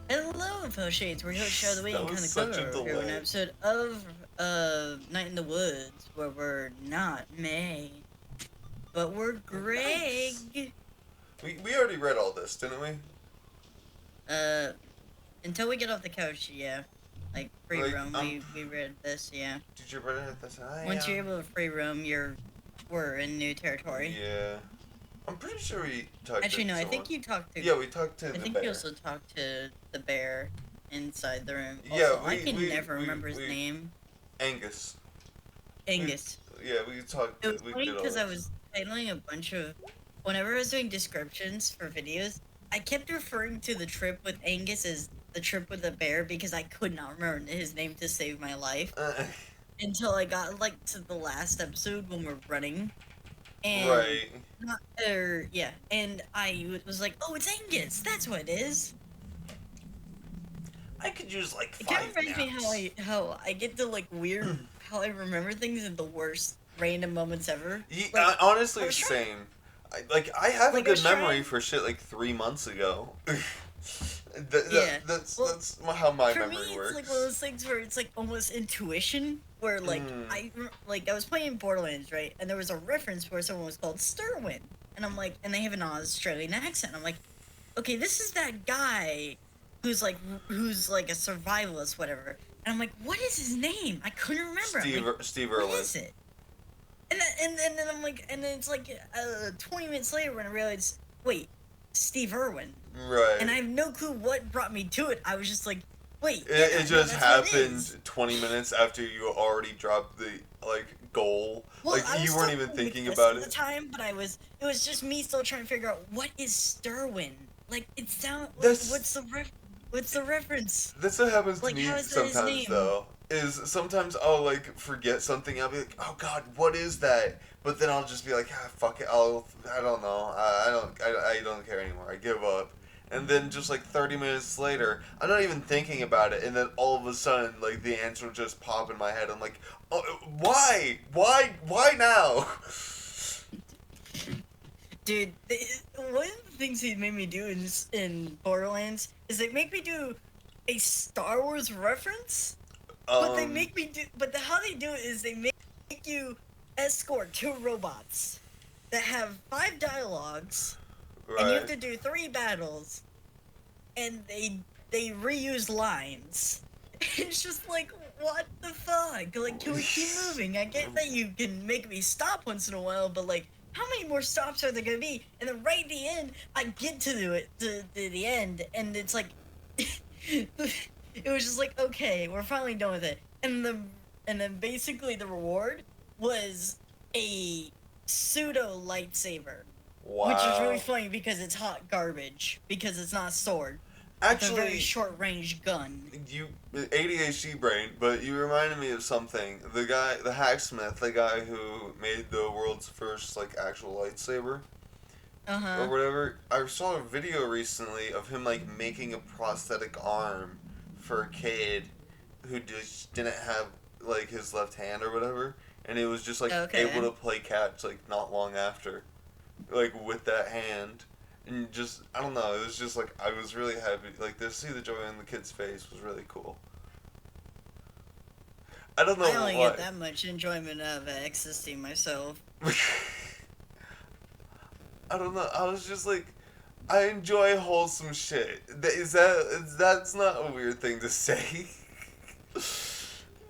Hello, Phil Shades. We're here to show the week That and was kind of such a cover here an delay. episode of Night in the Woods, where we're not May, but we're Nice. Greg. We already read all this, didn't we? Uh, until we get off the couch, yeah. Like free Like, roam, we read this, yeah. did you read it at this? Once you're able to free roam, we're in new territory. Yeah. I'm pretty sure we talked to Actually, no, I someone. think you talked to. Yeah, we talked to I the think you bear. also talked to the bear inside the room. Yeah, Also, I can never remember his we name. Angus. Angus. Yeah, we talked. It was We funny did all because I this. was titling a bunch of. Whenever I was doing descriptions for videos, I kept referring to the trip with Angus as the trip with the bear because I could not remember his name to save my life until I got like to the last episode when we're running, and Right. yeah, and I was like, oh, it's Angus. That's what it is. I could use like It kind of 5 reminds me naps. how I get to like weird how I remember things in the worst random moments ever. Yeah, Like I honestly, was trying, same. I have a like I good was memory trying. for shit like 3 months ago. Yeah. Well, That's how my for me, memory it's like one of works. those things where it's like almost intuition. Where like Mm. I was playing Borderlands, right, and there was a reference where someone was called Stirwin, and I'm like, and they have an Australian accent. I'm like, okay, this is that guy who's like a survivalist, whatever. And I'm like, what is his name? I couldn't remember. I'm like, Steve what Irwin. is it? And then I'm like, and then it's like 20 minutes later when I realized, wait, Steve Irwin, and Right. I have no clue what brought me to it. I was just like, wait, yeah, It no, just that's what it happened is. 20 minutes after you already dropped the like goal. Well, Like I was you weren't still even playing with thinking Chris about at the it. time, but it was just me still trying to figure out what is Stirwin. Like it sound like That's what's the reference? That's what happens to Like me how is that his sometimes name? though. Is sometimes I'll like forget something. I'll be like, oh god, what is that? But then I'll just be like, ah, fuck it. I don't know. I don't care anymore. I give up. And then just like 30 minutes later, I'm not even thinking about it, and then all of a sudden, like the answer will just pop in my head. I'm like, oh, why now? Dude, one of the things he made me do in Borderlands is they make me do a Star Wars reference, but they um, make me do. But how they do it is they make you escort two robots that have 5 dialogues, and you have right. to do 3 battles, and they reuse lines. It's just like, what the fuck? Like, can we keep moving? I get that you can make me stop once in a while, but like, how many more stops are there gonna be? And then right at the end, I get to the end, and it's like, it was just like, okay, we're finally done with it. And then basically the reward was a pseudo lightsaber, which is really Wow. funny because it's hot garbage because it's not a sword. It's a very Actually, short range gun. you ADHD brain, but you reminded me of something. The guy, the hacksmith, the guy who made the world's first like actual lightsaber Uh or huh. whatever. I saw a video recently of him like making a prosthetic arm for a kid who just didn't have like his left hand or whatever, and he was just like able Okay. to play catch like not long after, like with that hand. And just I don't know, it was just like I was really happy. Like to see the joy on the kid's face was really cool. I don't know I only get what. that much enjoyment out of ecstasy myself. I don't know. I was just like, I enjoy wholesome shit. That's not a weird thing to say.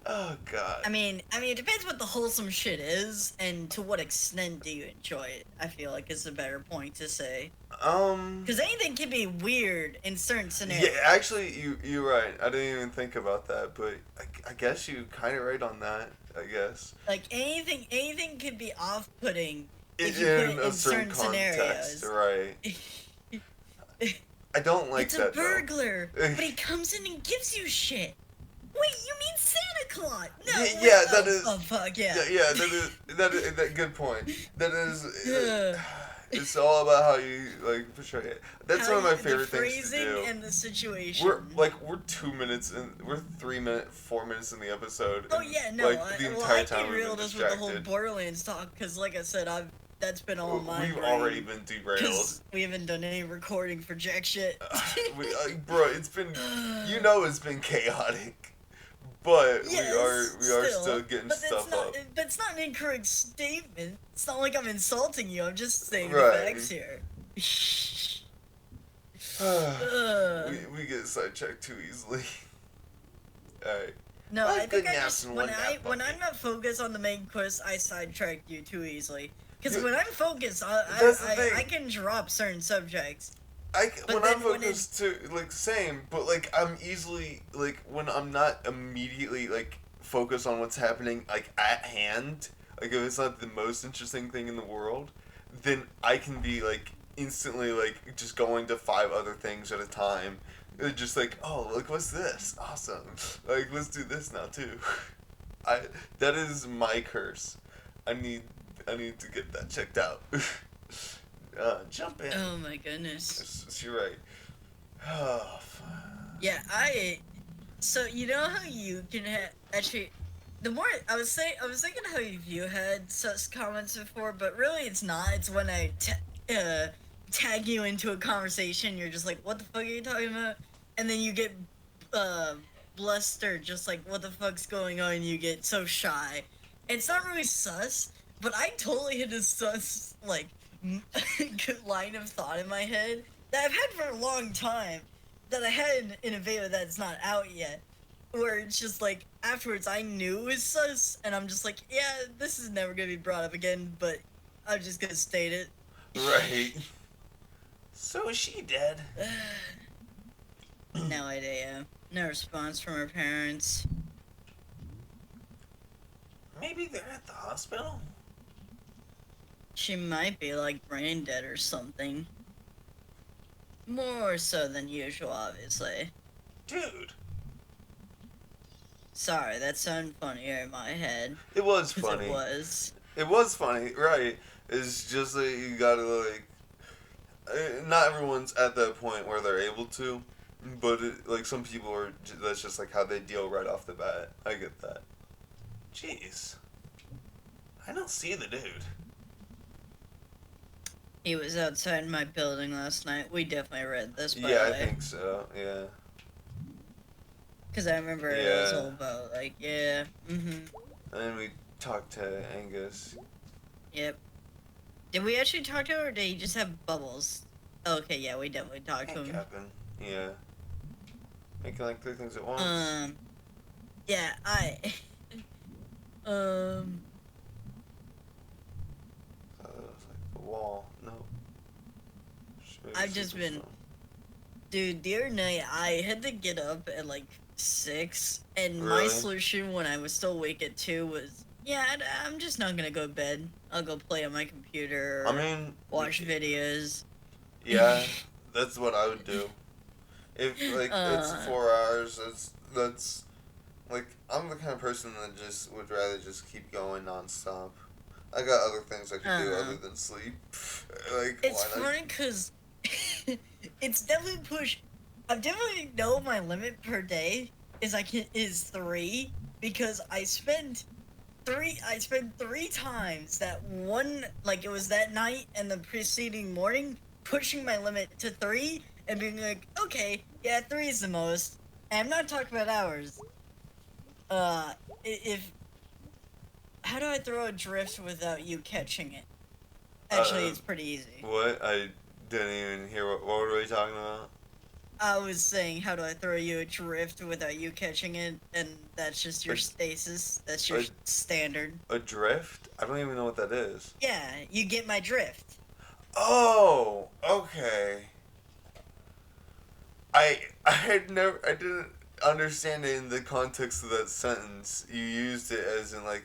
Oh God. It depends what the wholesome shit is, and to what extent do you enjoy it. I feel like is a better point to say, Um. because anything can be weird in certain Yeah, scenarios. actually, you're right. I didn't even think about that, but I guess you kind of right on that. I guess Like anything could be off-putting if you put in it a in certain certain context, scenarios. right? I don't like It's a that burglar, though. but he comes in and gives you shit. Wait, you mean Santa Claus? No, wait. Yeah, that is. Oh, fuck, yeah. Yeah, that good point. That is. Yeah. It's all about how you like portray it. That's one of my The favorite things to phrasing do. and the situation. We're 2 minutes in. We're 4 minutes in the episode. Oh And, yeah, no. like the I entire can time we've reel been this with the whole distracted. Borderlands talk because, like I said, that's been all my We've already brain. been derailed. Because we haven't done any recording for jack shit. Bro, it's been, it's been chaotic, but Yes, we are still still. getting But stuff up. it's not an incorrect statement. It's not like I'm insulting you, I'm just saying the Right. facts here. Ugh. we get sidetracked too easily. Alright. No, I think I naps just in when one nap when bucket. I'm not focused on the main quest, I sidetrack you too easily. Because You- when I'm focused, That's the thing. I can drop certain subjects. When then I'm when focused too, like, same, but, like, I'm easily, like, when I'm not immediately, like, focused on what's happening, like, at hand, like, if it's not the most interesting thing in the world, then I can be, like, instantly, like, just going to 5 other things at a time. Just like, oh, look, what's this? Awesome. Like, let's do this now, too. That is my curse. I need to get that checked out. Jump in. Oh my goodness. You're right. Oh, fuck. Yeah, so you know how you can actually. The more I was thinking how you had such comments before, but really it's not. It's when I tag you into a conversation, you're just like, "What the fuck are you talking about?" And then you get blustered, just like, "What the fuck's going on?" And you get so shy. It's not really sus, but I totally hit a sus like good line of thought in my head that I've had for a long time. That I had in a video that's not out yet, where it's just like afterwards I knew it was sus, and I'm just like, yeah, this is never gonna be brought up again, but I'm just gonna state it. Right. So is she dead? No idea. No response from her parents. Maybe they're at the hospital? She might be like brain dead or something. More so than usual, obviously. Dude. Sorry, that sounded funnier in my head. It was 'Cause funny. it was. It was funny, right. It's just that you gotta, like... Not everyone's at that point where they're able to, but, like, some people are... That's just, like, how they deal right off the bat. I get that. Jeez. I don't see the dude. He was outside my building last night. We definitely read this, by the Yeah, I way. think so, yeah. Because I remember it was all about, like, yeah, And then we talked to Angus. Yep. Did we actually talk to him, or did he just have bubbles? Okay, yeah, we definitely talked to him. Captain. Yeah. Making like 3 things at once. Yeah, It was like the wall. No. I've just been... Dude, the other night, I had to get up at, like, 6, and my Really? solution when I was still awake at 2 was, yeah, I'm just not gonna go to bed. I'll go play on my computer, or I mean, watch videos. yeah, that's what I would do. If like it's 4 hours, that's like I'm the kind of person that just would rather just keep going nonstop. I got other things I could do other than sleep. Like It's why not? funny because it's definitely push. I definitely know my limit per day is 3 because I spend 3 times that one, like it was that night and the preceding morning, pushing my limit to 3 and being like, okay, yeah, 3 is the most. And I'm not talking about hours. If how do I throw a drift without you catching it? Actually, it's pretty easy. What? I didn't even hear what were we talking about? I was saying, how do I throw you adrift without you catching it? And that's just your stasis. That's your standard. Adrift? I don't even know what that is. Yeah, you get my drift. Oh, okay. I didn't understand it in the context of that sentence. You used it as in like,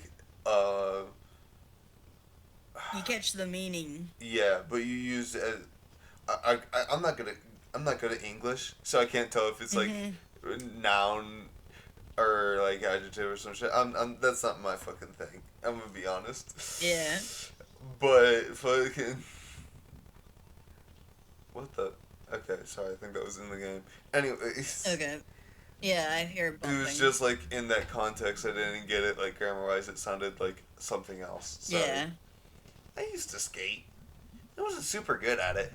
You catch the meaning. yeah, but you used it as, I'm not good at English, so I can't tell if it's like noun or like adjective or some shit. That's not my fucking thing. I'm gonna be honest. Yeah. But fucking, what the? Okay, sorry. I think that was in the game. Anyways. Okay. Yeah, I hear bumping. It was just like in that context, I didn't get it. Like grammar wise, it sounded like something else. So. Yeah. I used to skate. I wasn't super good at it.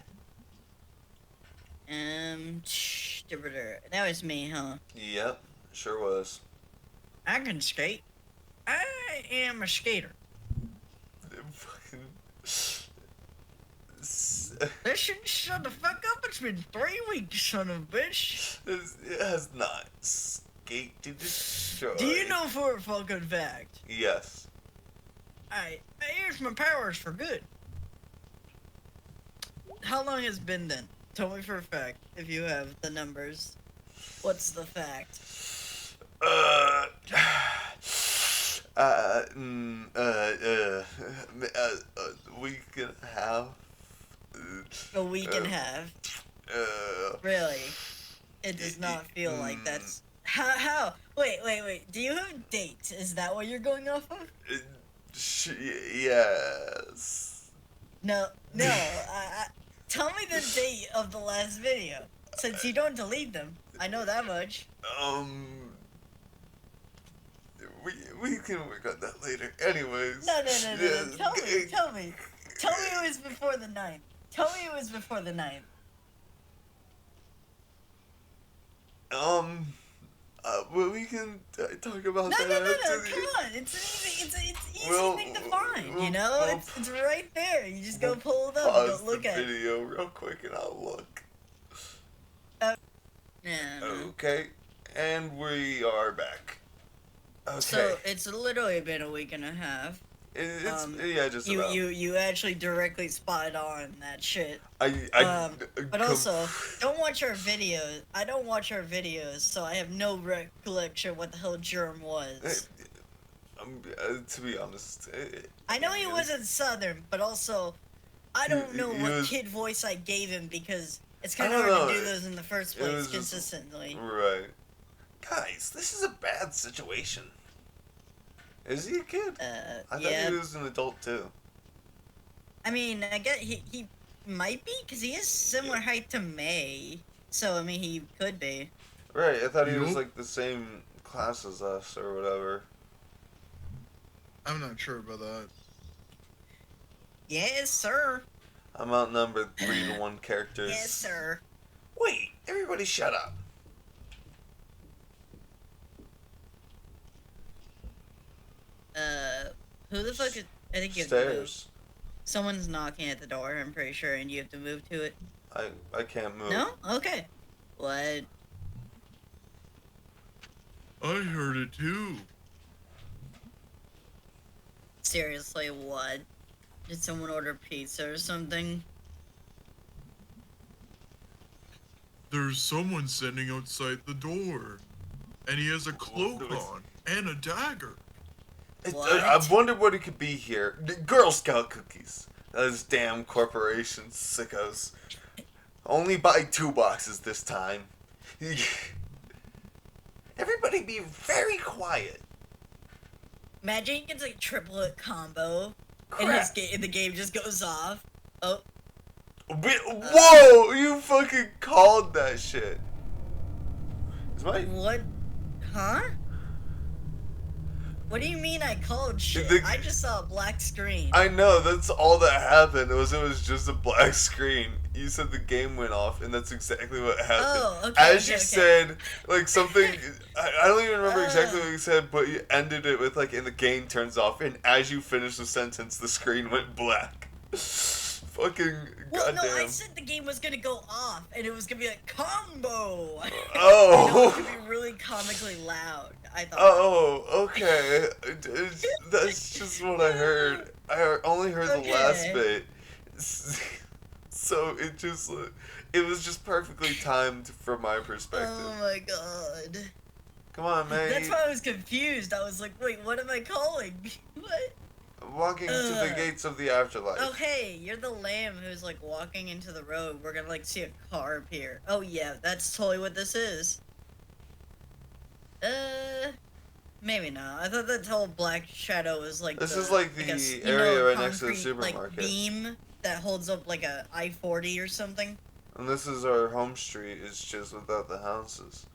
That was me, huh? Yep, sure was. I can skate. I am a skater. Fucking. Shut the fuck up. It's been 3 weeks, son of a bitch. It has not. Skate to destroy. Do you know for a fucking fact? Yes. I use my powers for good. How long has it been then? Tell me for a fact, if you have the numbers. What's the fact? Uh, week and a half. A week and a half. Really? It does not feel like that's... How? Wait. Do you have dates? Is that what you're going off of? Yes. No. Tell me the date of the last video, since you don't delete them. I know that much. We can work on that later. Anyways. No. Tell me it was before the 9th. Tell me it was before the 9th. Well, we can talk about that. No. Come on. It's an easy thing to find. You know, it's right there. You just go pull it up. Pause Go look the at it. video real quick, and I'll look. Yeah. Okay, and we are back. Okay. So it's literally been a week and a half. Yeah, just about. You actually directly spot on that shit. But also, don't watch our videos. I don't watch our videos, so I have no recollection what the hell Germ was. To be honest, I know he wasn't Southern, but also, I don't know what kid voice I gave him because it's kind of hard to do those in the first place consistently. Right. Guys, this is a bad situation. Is he a kid? I thought he was an adult too. I mean, I get he might be because he is similar height to May, so I mean he could be. Right, I thought he was like the same class as us or whatever. I'm not sure about that. Yes, sir. I'm outnumbered 3-1 characters. Yes, sir. Wait, everybody shut up. Who the fuck is... I think you have to move. Stairs. Someone's knocking at the door, I'm pretty sure, and you have to move to it. I can't move. No? Okay. What? I heard it too. Seriously, what? Did someone order pizza or something? There's someone standing outside the door. And he has a cloak on and a dagger. I wondered what it could be here. Girl Scout cookies. Those damn corporations, sickos. Only buy 2 boxes this time. Everybody be very quiet. Imagine he gets like triplet combo, Crap. and the game just goes off. Oh. Whoa! You fucking called that shit. Is my... What? Huh? What do you mean I called shit? I just saw a black screen. I know, that's all that happened. It was just a black screen. You said the game went off, and that's exactly what happened. Oh, okay. As you said, like something, I don't even remember exactly what you said, but you ended it with like, and the game turns off, and as you finished the sentence, the screen went black. Fucking well, goddamn. no, I said the game was gonna go off, and it was gonna be like, combo! Oh! You know, it was gonna be really comically loud, I thought. Oh, okay. That's just what I heard. I only heard the last bit. So it was just perfectly timed from my perspective. Oh my god. Come on, man. That's why I was confused. I was like, wait, what am I calling? What? Walking to the gates of the afterlife. Oh, hey, you're the lamb who's like walking into the road. We're gonna like see a car appear. Oh yeah, that's totally what this is. Maybe not. I thought that whole black shadow was like this is like the area right next to the supermarket. Like beam that holds up like a I-40 or something. And this is our home street. It's just without the houses.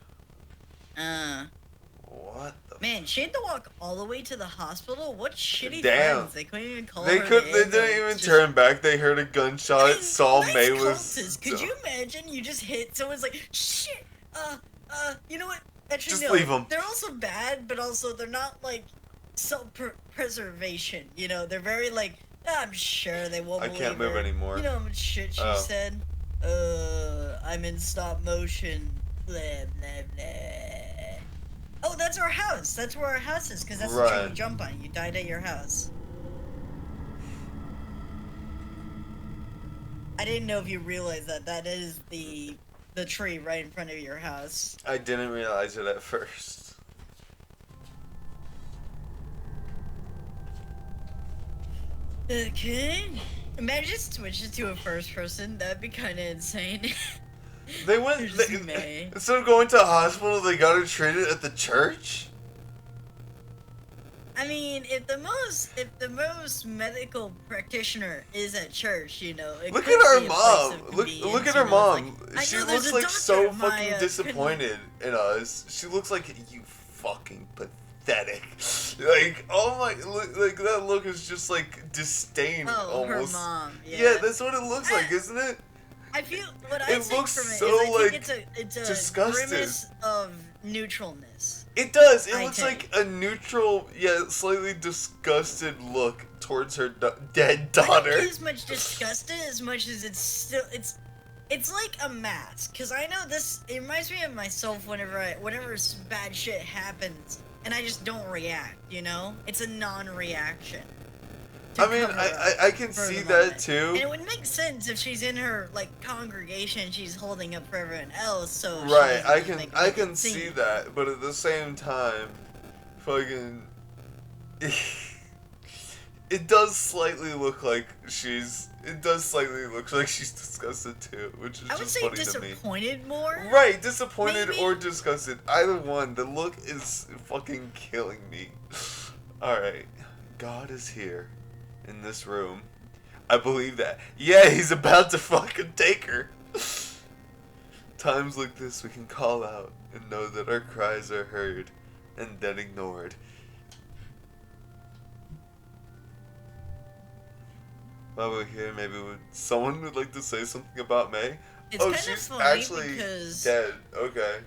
What the Man, she had to walk all the way to the hospital? What shitty Damn. friends. They couldn't even call They her could. the They ambulance. didn't even Just- turn back. They heard a gunshot. And Saw nice May was. cultists. Could you imagine you just hit someone's like, shit, you know what? Actually, Just no. leave 'em. They're also bad, but also they're not, like, self-preservation, you know? They're very, like, I'm sure they won't I believe can't move her. anymore. You know how much shit she Oh. said? I'm in stop motion. Blah, blah, blah. Oh, that's our house. That's where our house is, because that's the tree Right. you jump on. You died at your house. I didn't know if you realized that. That is the tree right in front of your house. I didn't realize it at first. Okay. Imagine switch it to a first person. That'd be kind of insane. They went. There's May. Instead of going to a hospital, they got her treated at the church. I mean, if the most medical practitioner is at church, you know. It Look could at her be a place mom. of Look convenience, at you her know, mom. I She know there's looks a like doctor so at my, fucking couldn't- disappointed in us. She looks like you fucking pathetic. Like, oh my, like that look is just like disdain Oh, almost. her mom. Yeah, that's what it looks like, I- isn't it? I feel what I It take looks from it is so, I think like, it's a disgusted. grimace of neutralness. It does. It I looks take. like a neutral, yet slightly disgusted look towards her dead I don't daughter. get as much disgusted as much as it's like a mask. Cause I know this. It reminds me of myself whenever bad shit happens and I just don't react. You know, it's a non-reaction. to I mean, cover up I can for see the that moment. too. And it would make sense if she's in her like congregation, she's holding up for everyone else. So she Right, doesn't think I they can see see it. that, but at the same time, fucking, it does slightly look like she's. It does slightly look like she's disgusted too, which is I would just say funny to me. disappointed more. Right, disappointed Maybe. or disgusted. Either one. The look is fucking killing me. Alright. God is here. In this room. I believe that. Yeah, he's about to fucking take her. Times like this we can call out and know that our cries are heard and then ignored. While we're here, maybe someone would like to say something about May? It's Oh, kind of she's funny actually because dead. Okay.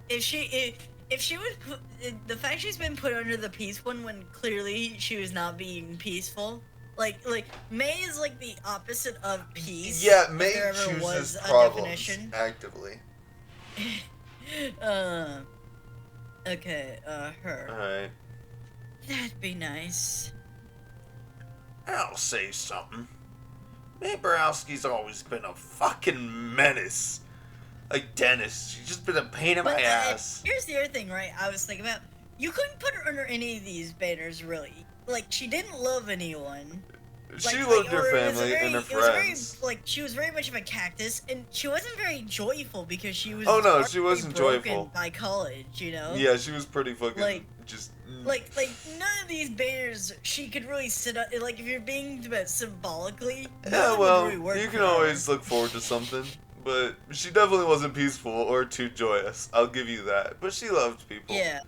if she was the fact she's been put under the peace one when clearly she was not being peaceful. Like May is like the opposite of peace. Yeah, if May there ever chooses was a problems definition. actively. Okay, her. Alright. That'd be nice. I'll say something. May Borowski's always been a fucking menace. Like Dennis, she's just been a pain in my ass. Here's the other thing, right? I was thinking about you couldn't put her under any of these banners, really. Like she didn't love anyone. She Like, loved or her it was a family very- and her it was very, friends. like she was very much of a cactus, and she wasn't very joyful because she was. Oh, no, she already wasn't broken joyful. by college, you know. Yeah, she was pretty fucking Like- just. Like none of these banners she could really sit up. Like if you're being about symbolically. none Yeah, would well, really work you for can her. always look forward to something. But she definitely wasn't peaceful or too joyous. I'll give you that. But she loved people. Yeah.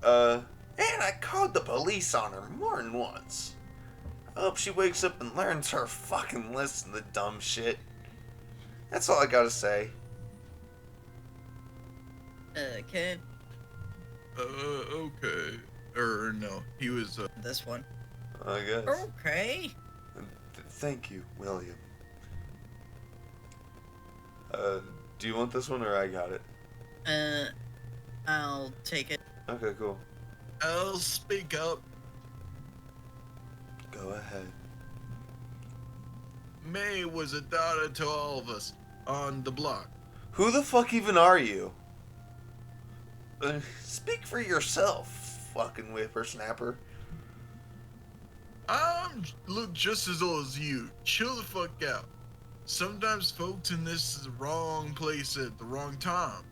And I called the police on her more than once. I hope she wakes up and learns her fucking lesson, the dumb shit. That's all I gotta say. Okay. Okay. Or no, he was, This one. I guess. Okay. Thank you, William. Do you want this one or I got it? I'll take it. Okay, cool. I'll speak up. Go ahead. May was a daughter to all of us on the block. Who the fuck even are you? Speak for yourself, fucking whippersnapper. Look just as old as you. Chill the fuck out. Sometimes folks in this is the wrong place at the wrong time.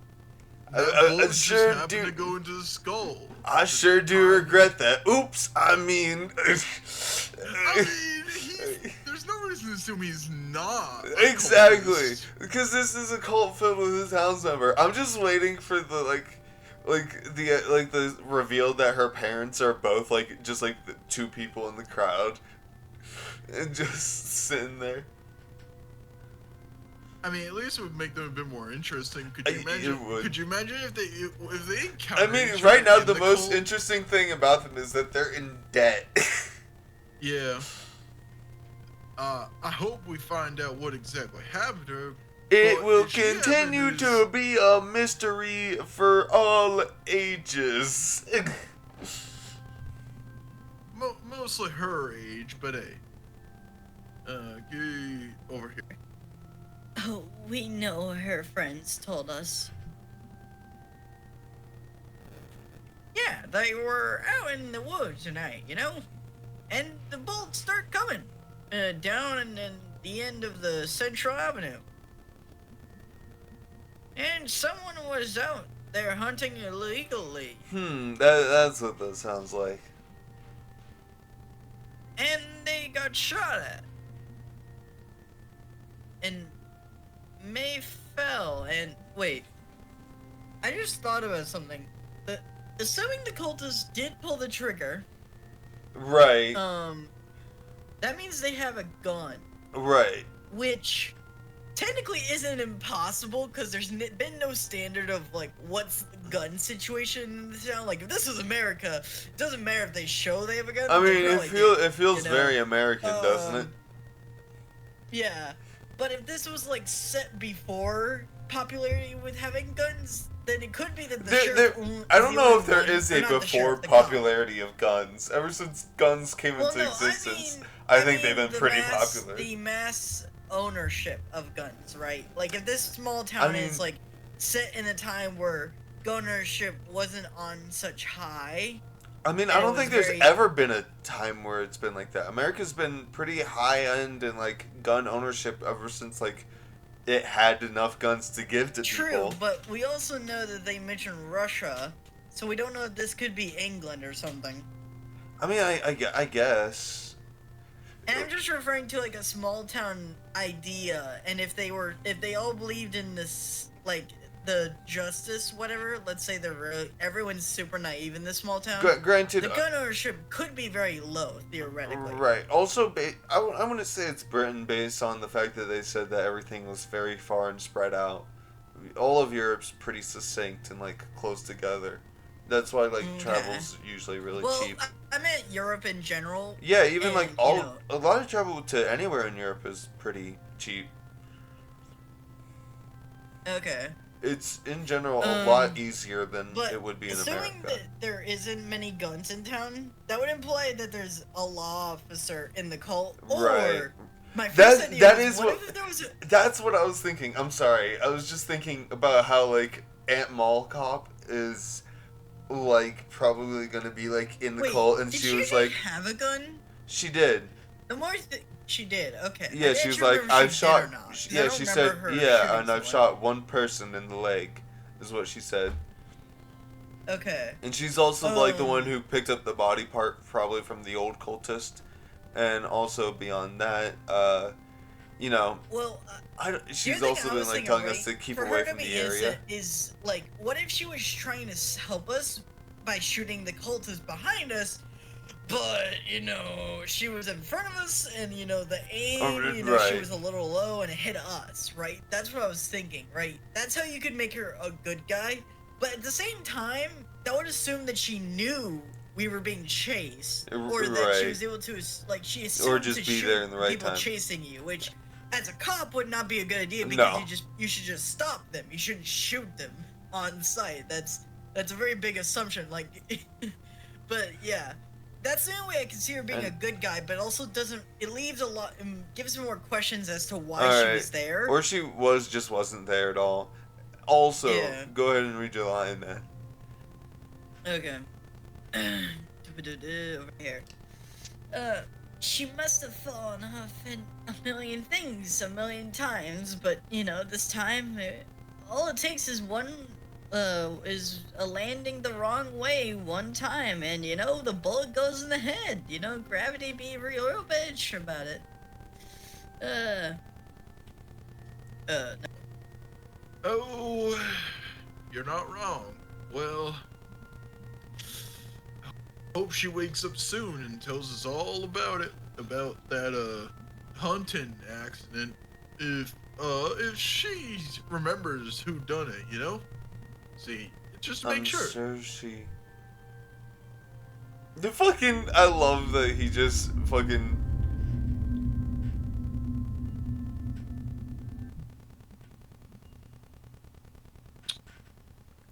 That bullet just sure happened do. to go into the skull. I sure do regret that. Oops, I mean. I mean, there's no reason to assume he's not. a Exactly, cultist. because this is a cult filled with his house member. I'm just waiting for the Like the reveal that her parents are both like just like the two people in the crowd, and just sitting there. I mean, at least it would make them a bit more interesting. Could you It imagine? would. Could you imagine if they I encountered mean, each right other now in the most cult? interesting thing about them is that they're in debt. Yeah. I hope we find out what exactly happened to her. It but will if she ever continue is- to be a mystery for all ages. mostly her age, but hey. Get over here. Oh, we know her friends told us. Yeah, they were out in the woods tonight, you know? And the bullets start coming. Down in the end of the Central Avenue. And someone was out there hunting illegally. That's what that sounds like. And they got shot at. And May fell, and wait. I just thought about something. Assuming the cultists did pull the trigger, Right. that means they have a gun. Right. Which technically isn't impossible, because there's been no standard of, like, what's the gun situation in the town. Like, if this is America, it doesn't matter if they show they have a gun. I they mean, probably do, it feels you know? very American, doesn't it? Yeah. But if this was, like, set before popularity with having guns, then it could be that the sheriff... I don't know if there one- is or a not the before sheriff, the cop. popularity of guns. Ever since guns came Well, into no, existence, I I think mean they've been the pretty mass, popular. The mass ownership of guns, right? Like, if this small town mean- is, like, set in a time where gun ownership wasn't on such high... I mean, I and it don't was think there's very- ever been a time where it's been like that. America's been pretty high-end in, like, gun ownership ever since, like, it had enough guns to give to True, people. but we also know that they mentioned Russia, so we don't know if this could be England or something. I mean, I guess. And I'm just referring to, like, a small town idea, and if they all believed in this, like, the justice, whatever, let's say everyone's super naive in this small town, Granted, the gun ownership could be very low, theoretically. right. Also, I want to say it's Britain based on the fact that they said that everything was very far and spread out. All of Europe's pretty succinct and, like, close together. That's why, like, Okay. travel's usually really Well, cheap. I meant Europe in general. Yeah, even, like, and, all... you know- A lot of travel to anywhere in Europe is pretty cheap. Okay. It's, in general, a lot easier than But it would be in assuming America. that there isn't many guns in town, that would imply that there's a law officer in the cult. Or Right. my first That- idea that was, is what what- if there was a... That's what I was thinking. I'm sorry. I was just thinking about how, like, Aunt Mall Cop is, like, probably gonna be, like, in the Wait, cult, and did she she was even like... have a gun? She did. The more she did, okay. Yeah, I she didn't was like, remember if I've she shot... did or not, 'cause I Yeah, don't she remember said, her yeah, shooting and I've someone. shot one person in the leg, is what she said. Okay. And she's also, like, the Um, one who picked up the body part, probably from the old cultist. And also, beyond that, you know... Well, she's the thing also I been, was like, thinking, telling right, us to keep for away her to from the be area. innocent is, like, what if she was trying to help us by shooting the cultists behind us, but, you know, she was in front of us, and, you know, the aim, you know, she right. was a little low, and it hit us, right? That's what I was thinking, right? That's how you could make her a good guy, but at the same time, that would assume that she knew we were being chased, or that she Right. was able to, like, she assumed just to be shoot there in the right people time. chasing you, which, as a cop, would not be a good idea, because No. you should just stop them. You shouldn't shoot them on sight. That's a very big assumption, like, but yeah. That's the only way I can see her being a good guy, but also it leaves a lot, gives more questions as to why she was there. Or she just wasn't there at all. Also, Yeah. go ahead and read your line, man. Okay. Over here. She must have fallen off in a million things a million times, but, you know, this time, all it takes is is a landing the wrong way one time, and, you know, the bullet goes in the head. You know, gravity be a real bitch about it. Oh, you're not wrong. Well, hope she wakes up soon and tells us all about it, about that hunting accident. If she remembers who done it, you know. See, just to make I'm sure. sure she. The fucking. I love that he just fucking.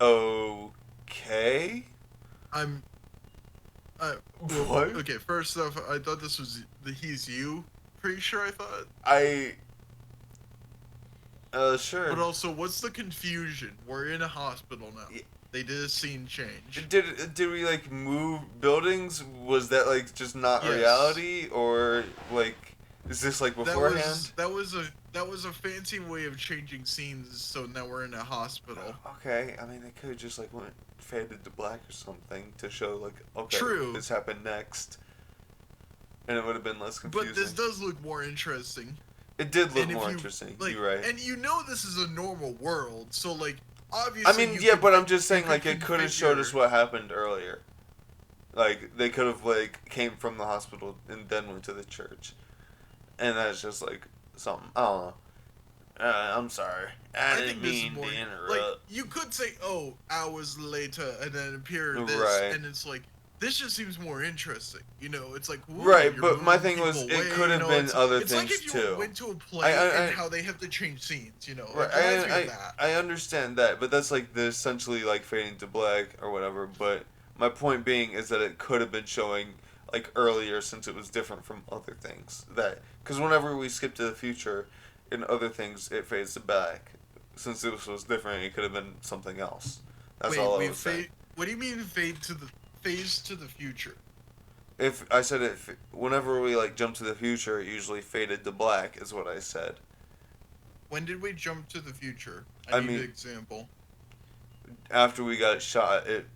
Okay. I'm. Well, What? okay, first off, I thought this was the he's you. Pretty sure I thought. Sure. But also, what's the confusion? We're in a hospital now. Yeah. They did a scene change. Did we like move buildings? Was that like just not Yes. reality, or like is this like beforehand? That was a fancy way of changing scenes. So now we're in a hospital. Okay, I mean they could have just like went faded to black or something to show like okay, True. this happened next, and it would have been less confusing. But this does look more interesting. It did look And if more you- interesting. Like, You're right. And you know this is a normal world, so like obviously. I mean, you yeah, could- but I'm just you saying, could like, it could have showed us configure- what happened earlier. Like, they could have, like, came from the hospital and then went to the church. And that's just, like, something. I don't know. I'm sorry. I didn't think this is mean more to interrupt. like you could say, "Oh, hours later," and then appear this, Right. and it's like this just seems more interesting. You know, it's like whoa, Right, you're but my moving thing was, people it away, could have you know, been other it's like things, if you too. went to a play I- and how they have to change scenes. You know, Right, it reminds me of that. I understand that, but that's, like, the essentially, like, fading to black or whatever. But my point being is that it could have been showing, like, earlier since it was different from other things. Because whenever we skip to the future in other things, it fades to black. Since this was different, it could have been something else. That's all I was saying. What do you mean phase to the future? If I said it, whenever we like jump to the future, it usually faded to black, is what I said. When did we jump to the future? I I need mean- an example. After we got shot, it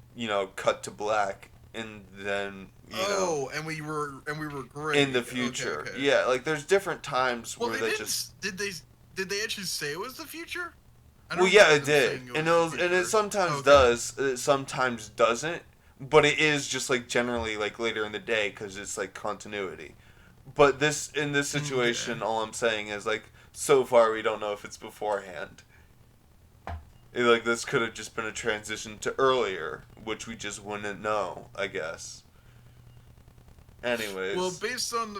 cut to black, and then and we were great in the future. Okay. Yeah, like there's different times Well, where they they didn't. just. Did they actually say it was the future? I Well, don't yeah, remember it them did, saying and was the it future. sometimes Okay. does, it sometimes doesn't, but it is just like generally like later in the day because it's like continuity. But in this situation, all I'm saying is like so far we don't know if it's beforehand. Like this could have just been a transition to earlier, which we just wouldn't know, I guess. Anyways. Well, based on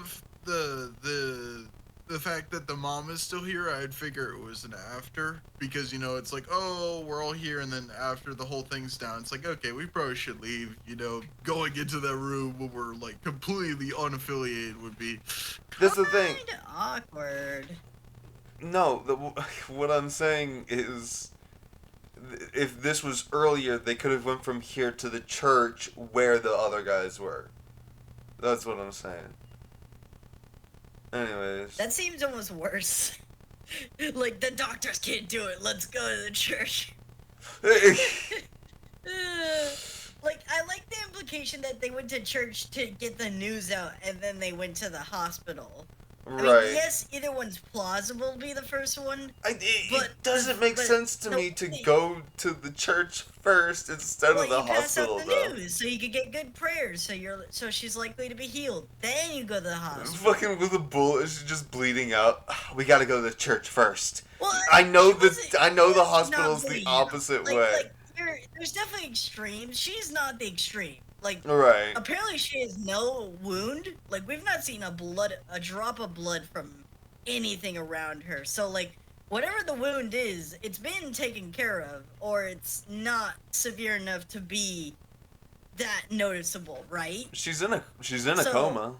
the fact that the mom is still here, I'd figure it was an after because it's like, oh, we're all here, and then after the whole thing's down, it's like, okay, we probably should leave. Going into that room when we're like completely unaffiliated would be. That's the thing. Kinda awkward. No, what I'm saying is, if this was earlier, they could have went from here to the church where the other guys were. That's what I'm saying. Anyways. That seems almost worse. Like, the doctors can't do it. Let's go to the church. Like, I like the implication that they went to church to get the news out, and then they went to the hospital. I mean, Right. yes, either one's plausible to be the first one. It but- doesn't make but sense to the me to way- go to the church first instead Well, of the you pass hospital, out the though. news so you could get good prayers, so she's likely to be healed. Then you go to the hospital. Fucking with a bullet, she's just bleeding out. We gotta go to the church first. Well, I know she wasn't- I know the she's not hospital's the bleeding. opposite Like, way. there's definitely extremes. She's not the extreme. Like, Right. apparently she has no wound. Like, we've not seen a drop of blood from anything around her. So, like, whatever the wound is, it's been taken care of, or it's not severe enough to be that noticeable, right? She's in a So- coma.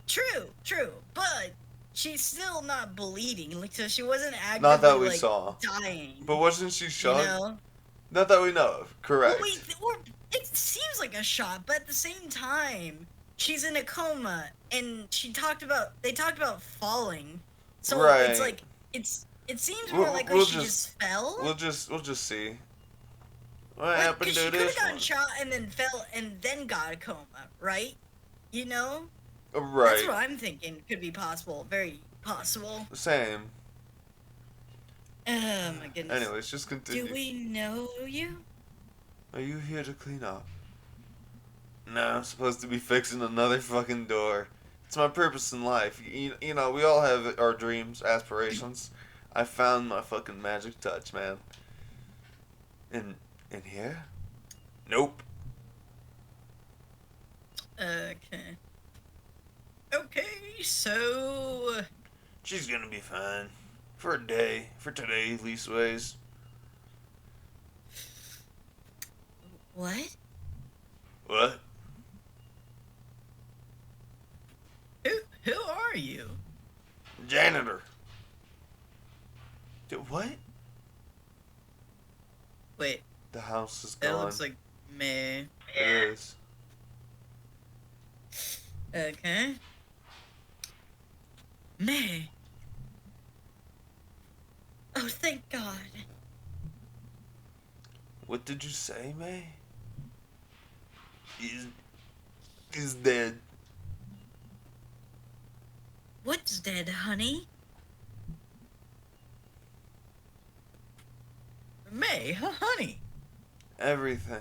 True, but she's still not bleeding. Like, so she wasn't actively Not that we like, saw. dying. But wasn't she you shot? know? Not that we know of. Correct. Well, it seems like a shot, but at the same time, she's in a coma, and they talked about falling. So Right. it's like it seems more likely we'll she just fell. We'll just see. What Like, happened 'cause to she could this have gotten one? shot and then fell and then got a coma, right? You know? That's Right. what I'm thinking could be possible. Very possible. Same. Oh my goodness. Anyways, just continue. Do we know you? Are you here to clean up? No, I'm supposed to be fixing another fucking door. It's my purpose in life. You know, we all have our dreams, aspirations. I found my fucking magic touch, man. In here? Nope. Okay. Okay, so She's gonna be fine. For a day. For today, leastways. what? What? Who are you? Janitor. What? Wait, The house is that gone. looks like me. It is. Okay. May. Oh, thank God. What did you say, May? He's dead. What's dead, honey? May, honey. Everything.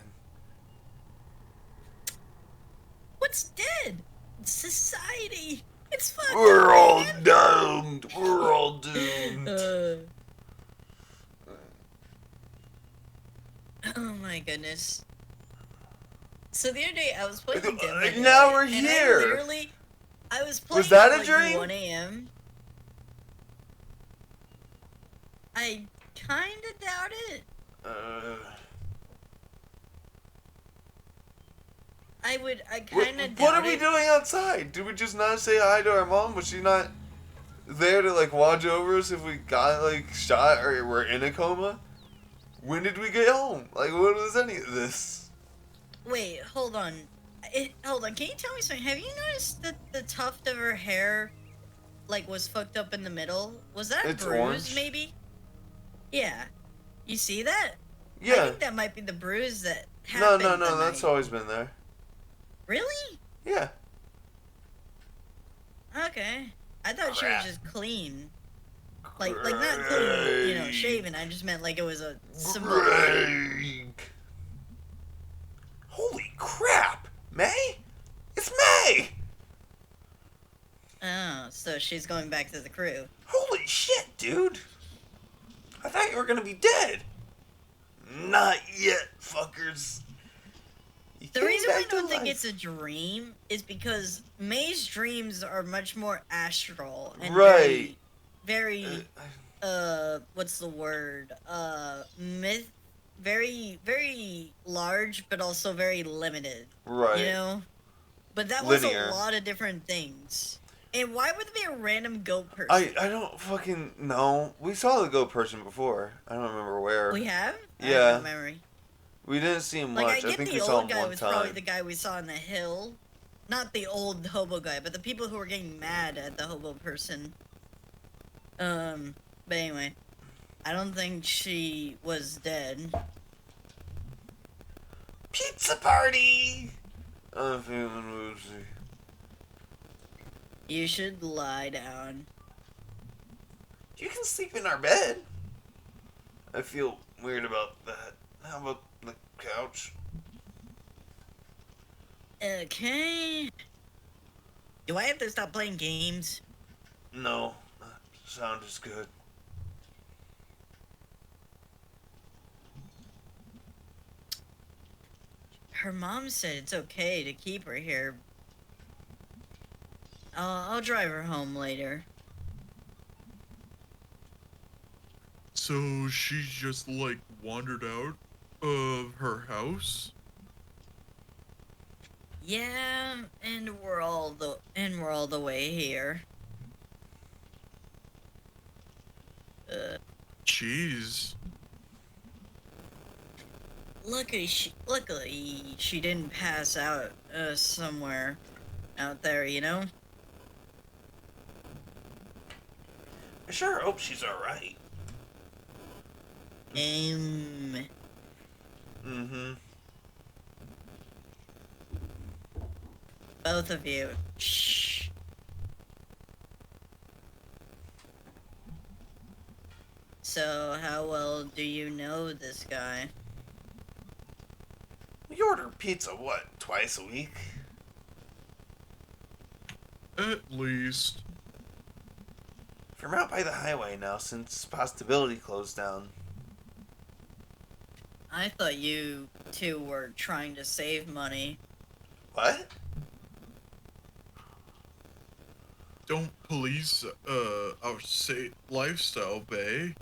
What's dead? Society. It's fucking We're all dead. doomed. We're all doomed. Oh my goodness. So the other day I was playing Dead by Now we're Daylight, and here. I was playing Was that at a like dream? 1 a.m. I kinda doubt it. I kinda doubt What are we it. doing outside? Did we just not say hi to our mom? Was she not there to like watch over us if we got like shot or we're in a coma? When did we get home? Like, what was any of this? Wait, hold on. Hold on, can you tell me something? Have you noticed that the tuft of her hair, like, was fucked up in the middle? Was that a It's bruise, orange. maybe? Yeah. You see that? I Yeah. think that might be the bruise that No, happened. no, the that's night. always been there. Really? Yeah. Okay. I thought she Crap. was just clean. Like not clean, you know, Greg. shaven. I just meant like it was a symbol. Greg. Holy crap, May! It's May! Oh, so she's going back to the crew. Holy shit, dude! I thought you were gonna be dead. Not yet, fuckers. You The came reason I back to don't think life. it's a dream is because May's dreams are much more astral and Right. very, what's the word? Myth, very large, but also very limited. Right. You know? But that was Linear. a lot of different things. And why would there be a random goat person? I don't fucking know. We saw the goat person before. I don't remember where. We have? I Yeah. have no memory. We didn't see him Like, much. I I get think we the saw old him guy one was probably time. the guy we saw on the hill. Not the old hobo guy, but the people who were getting mad at the hobo person. But anyway. I don't think she was dead. Pizza party! I'm feeling woozy. You should lie down. You can sleep in our bed. I feel weird about that. How about the couch? Okay. Do I have to stop playing games? No, sound is good. Her mom said it's okay to keep her here. I'll drive her home later. So she just like wandered out of her house? Yeah, and we're all the way here. Jeez. Luckily she didn't pass out somewhere out there, you know? I sure hope she's alright. Mm-hmm. Both of you. Shh. So, how well do you know this guy? We order pizza, what, twice a week? At least. If you're out by the highway now since Possibility closed down. I thought you two were trying to save money. What? Don't police our lifestyle, bae.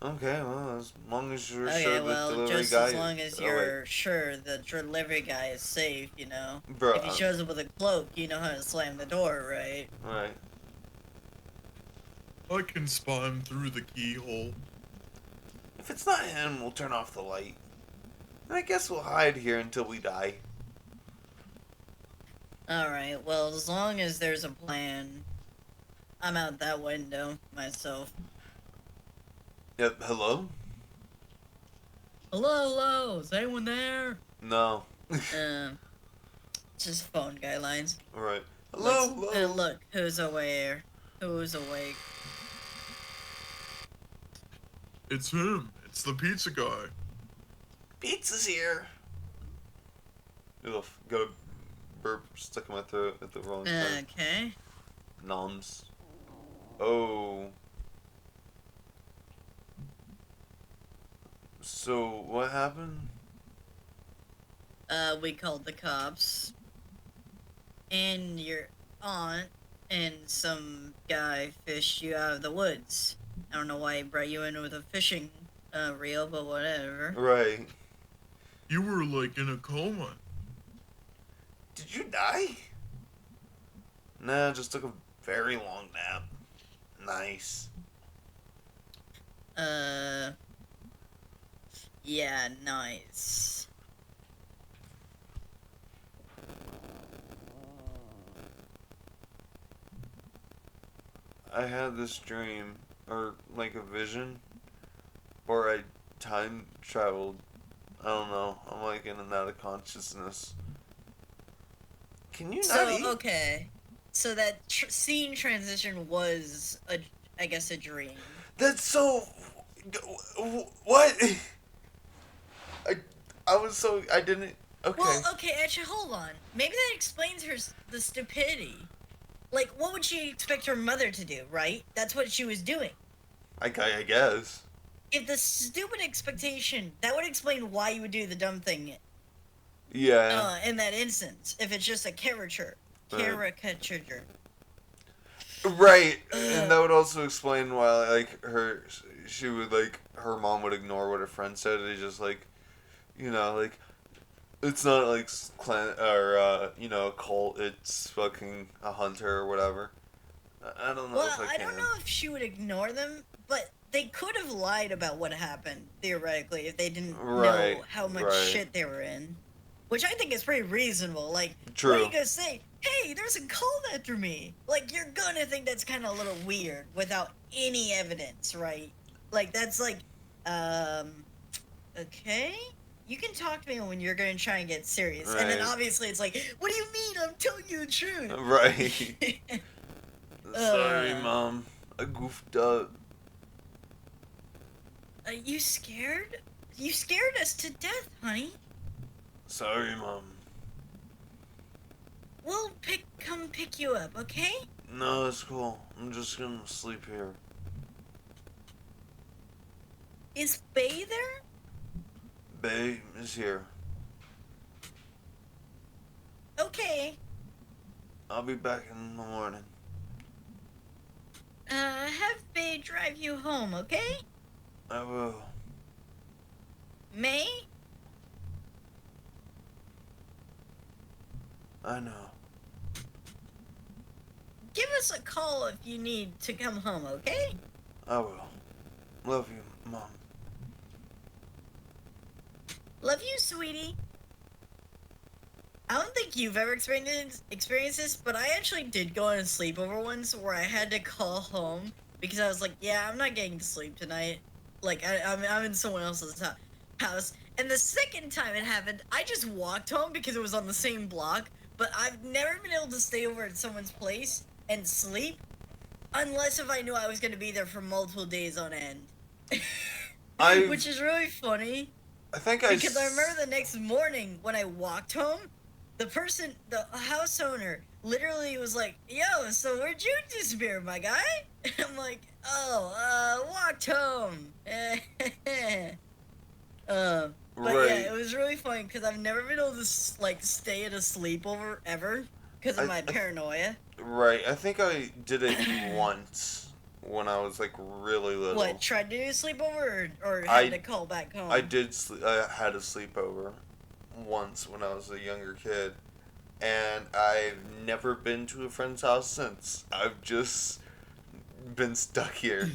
Okay, well, as long as you're Okay, sure the well, delivery just guy... as long as Oh, you're sure the delivery guy is safe, you know? Bro, If he shows up with a cloak, you know how to slam the door, right? Right. I can spot him through the keyhole. If it's not him, we'll turn off the light. And I guess we'll hide here until we die. Alright, well, as long as there's a plan, I'm out that window myself. Yep, hello? Hello, is anyone there? No. Just phone guidelines. Right. Hello, hello. Look, who's aware? Who's awake? It's him. It's the pizza guy. Pizza's here. Ugh, got a burp stuck in my throat at the wrong time. Okay. Noms. Oh. So, what happened? We called the cops. And your aunt and some guy fished you out of the woods. I don't know why he brought you in with a fishing reel, but whatever. Right. You were like in a coma. Did you die? Nah, just took a very long nap. Nice. Yeah, nice. I had this dream, or like a vision, where I time traveled. I don't know. I'm like in and out of consciousness. Can you not eat? So, okay. So that scene transition was, I guess, a dream. That's so... What? I was so... I didn't... Okay. Well, okay, actually, hold on. Maybe that explains the stupidity. Like, what would she expect her mother to do, right? That's what she was doing. I guess. If the stupid expectation, that would explain why you would do the dumb thing. Yeah. In that instance, if it's just a caricature. Caricature. Right. And that would also explain why, like, she would, like, her mom would ignore what her friend said. They just, like, you know, like, it's not, like, clan, or, you know, a cult. It's fucking a hunter or whatever. I don't know if I can. I don't know if she would ignore them, but they could have lied about what happened, theoretically, if they didn't know how much shit they were in. Which I think is pretty reasonable. Like, True. What are you gonna say? Hey, there's a cult after me. Like, you're gonna think that's kind of a little weird without any evidence, right? Like, that's like, okay? You can talk to me when you're gonna try and get serious. Right. And then obviously it's like, what do you mean? I'm telling you the truth. Right. Sorry, Mom. I goofed up. Are you scared? You scared us to death, honey. Sorry, Mom. We'll come pick you up, okay? No, it's cool. I'm just gonna sleep here. Is Bay there? Bay is here. Okay. I'll be back in the morning. Have Bay drive you home, okay? I will. May? I know. Give us a call if you need to come home, okay? I will. Love you, Mom. Love you, sweetie. I don't think you've ever experienced this, but I actually did go on a sleepover once where I had to call home because I was like, yeah, I'm not getting to sleep tonight. Like, I'm in someone else's house. And the second time it happened, I just walked home because it was on the same block, but I've never been able to stay over at someone's place and sleep unless if I knew I was going to be there for multiple days on end. Which is really funny. I think Because I remember the next morning when I walked home, the house owner, literally was like, "Yo, so where'd you disappear, my guy?" And I'm like, "Oh, walked home." But yeah, Right. it was really funny because I've never been able to stay at a sleepover ever because of my paranoia. Right. I think I did it once when I was like really little. What, tried to do a sleepover or I- had to call back home? I had a sleepover once when I was a younger kid, and I've never been to a friend's house since. I've just been stuck here.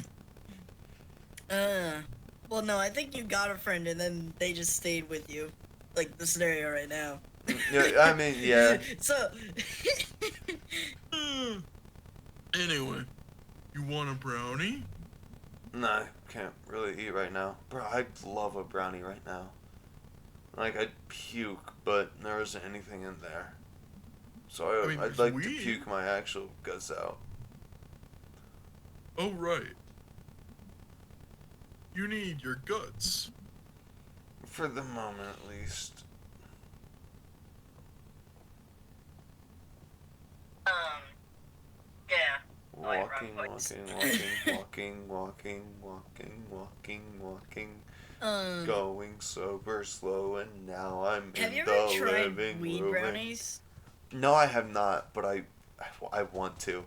Well, no, I think you got a friend and then they just stayed with you, like the scenario right now. Yeah, I mean, yeah. So. Anyway, you want a brownie? No, I can't really eat right now. Bro, I love a brownie right now. Like, I'd puke, but there isn't anything in there. So I'd like to puke my actual guts out. Oh, right. You need your guts. For the moment, at least. Yeah. Walking. Going sober, slow, and now I'm Have you in ever the tried living weed room. brownies? No, I have not, but I want to.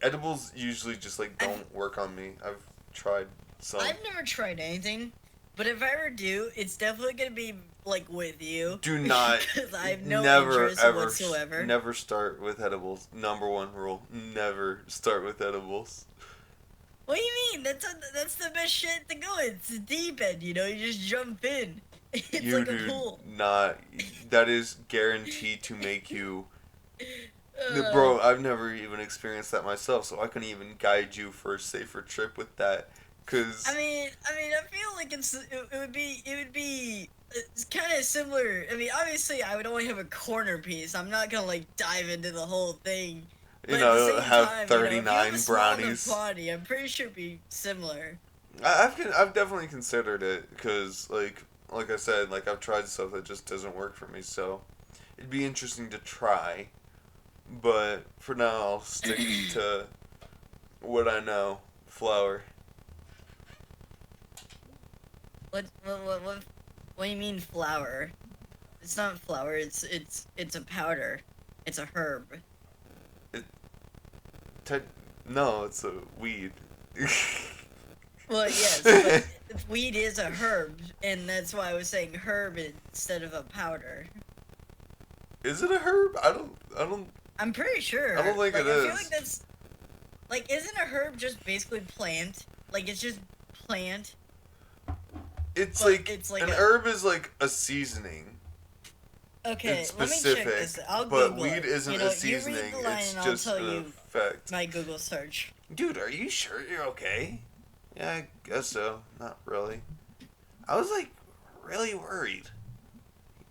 Edibles usually just like don't work on me. I've tried some. I've never tried anything, but if I ever do, it's definitely gonna be like with you. Do not. Because I have no never interest ever whatsoever. never start with edibles. Number one rule: never start with edibles. What do you mean? That's the best shit to go. It's the deep end, you know. You just jump in. It's You like a do pool. not. That is guaranteed to make you. Uh, Bro, I've never even experienced that myself, so I couldn't even guide you for a safer trip with that. Cause I mean, I feel like it would be it's kind of similar. I mean, obviously, I would only have a corner piece. I'm not gonna like dive into the whole thing. you But at the know, same have time, 39 if you have a small brownies. enough body, I'm pretty sure it'd be similar. I've definitely considered it because like I said, like I've tried stuff that just doesn't work for me. So it'd be interesting to try, but for now I'll stick to what I know: flour. What do you mean flour? It's not flour. It's a powder. It's a herb. No, it's a weed. Well, yes, but weed is a herb, and that's why I was saying herb instead of a powder. Is it a herb? I don't. I'm pretty sure. I don't think it I is. feel like that's like, isn't a herb just basically plant? Like it's just plant. It's But like it's like an a- herb is like a seasoning. Okay, It's let me specific, check this. I'll but Google weed it. isn't You know, a you seasoning. read the line It's and I'll just tell an you effect. my Google search. Dude, are you sure you're okay? Yeah, I guess so. Not really. I was like really worried.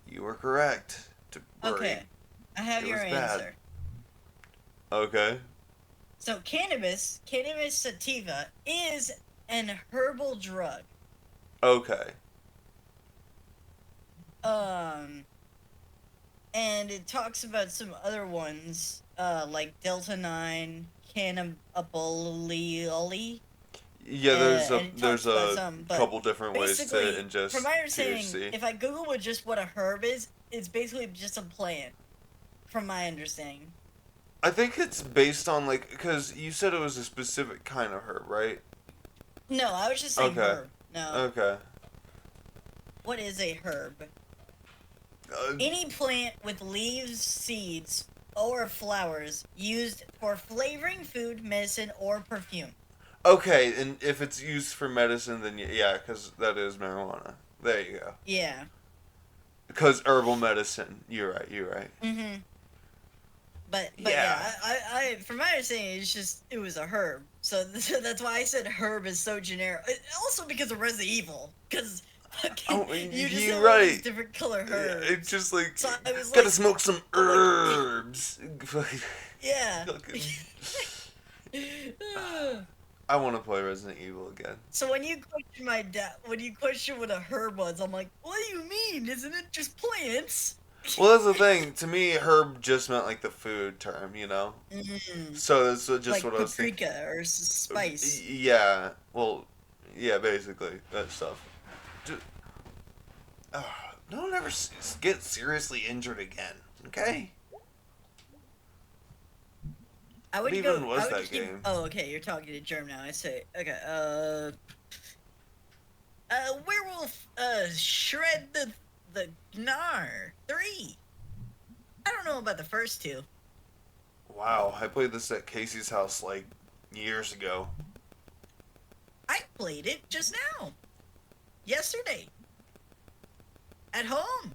You were correct to worry. Okay, I have It your was bad. answer. Okay. So cannabis sativa, is an herbal drug. Okay. And it talks about some other ones, like Delta 9, cannabidiol. Yeah, and it talks about some, but couple different ways to basically, ingest from my understanding, THC. if I Google with just what a herb is, it's basically just a plant. From my understanding. I think it's based on like because you said it was a specific kind of herb, right? No, I was just saying Okay. herb. No. Okay. What is a herb? Uh, Any plant with leaves, seeds, or flowers used for flavoring food, medicine, or perfume. okay, and if it's used for medicine, then yeah, because that is marijuana. There you go. Yeah. Because herbal medicine. You're right. You're right. Mm-hmm. But Yeah. yeah, I from my understanding, it was a herb. So that's why I said herb is so generic. Also because of Resident Evil, because you just you're have all these right. different color Yeah, herbs. it's just like So I was gotta like- smoke some herbs. Yeah. I want to play Resident Evil again. So when you question my dad, when you question what a herb was, I'm like, what do you mean? Isn't it just plants? Well, that's the thing. To me, herb just meant like the food term, you know. Mm, So that's just like what I was thinking. paprika or spice. Yeah. Well, yeah, basically that stuff. Just, no one ever get seriously injured again. Okay. I would What even go. was I would that keep. game? Oh, okay. You're talking to Germ now. I say. Okay. Werewolf. Shred the Gnar 3. I don't know about the first two. Wow, I played this at Casey's house like years ago. I played it just now. Yesterday. At home.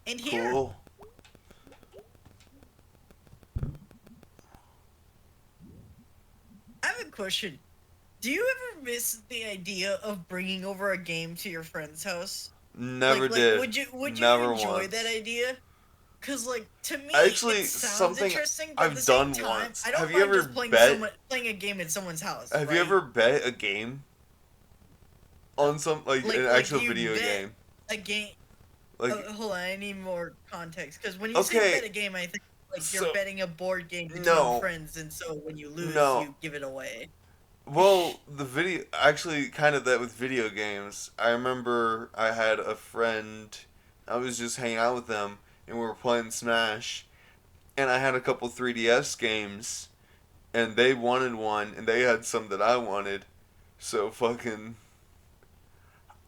And here. Cool. I have a question. Do you ever miss the idea of bringing over a game to your friend's house? Never Like, did. would you Never enjoy once. that idea? Cause like to me, Actually, it sounds something interesting, but at I've the same done time, once. I don't Have you mind ever just bet? playing a game at someone's house. Have you right? ever bet a game on some like an actual you video bet game? a game? Like Hold on, I need more context. Because when you Okay, say bet a game, I think like so- you're betting a board game between No. friends, and so when you lose, No. you give it away. Well, the video actually kind of that with video games. I remember I had a friend. I was just hanging out with them, and we were playing Smash, and I had a couple 3DS games, and they wanted one, and they had some that I wanted, so fucking.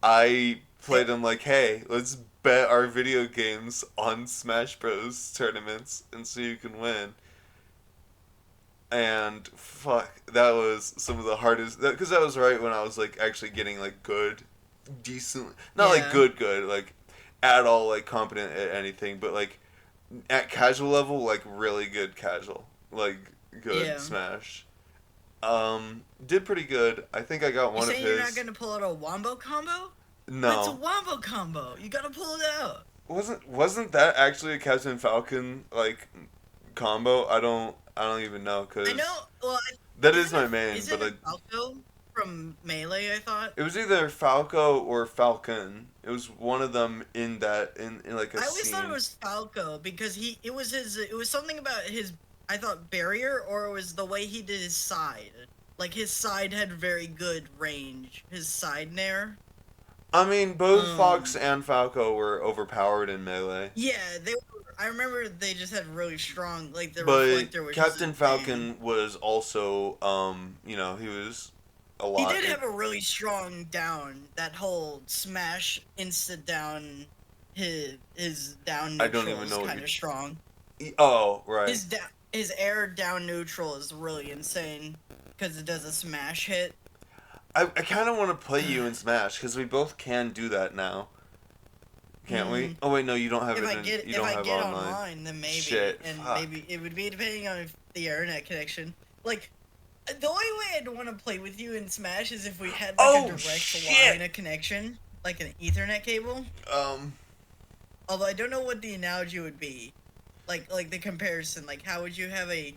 I played them like, hey, let's bet our video games on Smash Bros. Tournaments and see who can win. And fuck, that was some of the hardest. Because that was right when I was like actually getting like good, decent, not like Yeah. good, like at all like competent at anything, but like at casual level, like really good casual, like good Yeah. Smash. Did pretty good. I think I got You one of saying his. you're not gonna pull out a wombo combo? It's a No, wombo combo. You gotta pull it out. wasn't that actually a Captain Falcon like combo? I don't even know because I know. Well, that is my main, Is but it like. Falco from Melee? I thought. It was either Falco or Falcon. It was one of them in that in like a I always scene. thought it was Falco because it was his. It was something about his. I thought barrier, or it was the way he did his side. Like his side had very good range. His side nair. I mean, both Um, Fox and Falco were overpowered in Melee, Yeah, they were. I remember they just had really strong. Like the but reflector was just Captain insane. Falcon was also you know, he was a He lot. did have a really strong down. That whole smash insta down. His down I neutral don't even is know what kind of strong. Oh, right. His air down neutral is really insane because it does a smash hit. I kind of want to play you in Smash because we both can do that now. Can't we? Mm. Oh wait, no, you don't have If it. I you don't have get online. online, then maybe, Shit, and fuck. maybe it would be depending on if the internet connection. Like, the only way I'd want to play with you in Smash is if we had like Oh, a direct shit. line of connection, like an Ethernet cable. Although I don't know what the analogy would be, like the comparison. Like, how would you have a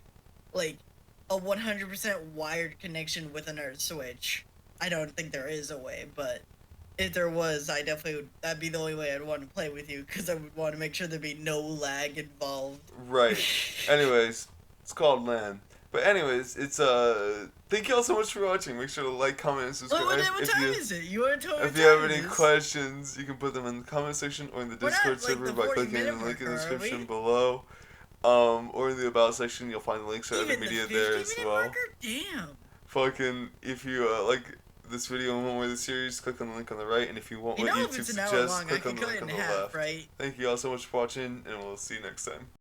100% wired connection with a nerd switch? I don't think there is a way, but if there was, I definitely would. That'd be the only way I'd want to play with you because I would want to make sure there'd be no lag involved. Right. Anyways, it's called LAN. But anyways, it's thank you all so much for watching. Make sure to like, comment, and subscribe. What time is it? You want to tell me If what you have time any it is? questions, you can put them in the comment section or in the We're not, Discord like, server the by 40 clicking the minute link in the marker, are description we? below. Or in the about section, you'll find the links to other Even media the there 50 as minute well. marker? Damn. Fucking, if you like this video and want more of the series, click on the link on the right. And if you want You what know, YouTube if it's an hour suggests, long, I click on could the cut link it on in the half, left. right? Thank you all so much for watching, and we'll see you next time.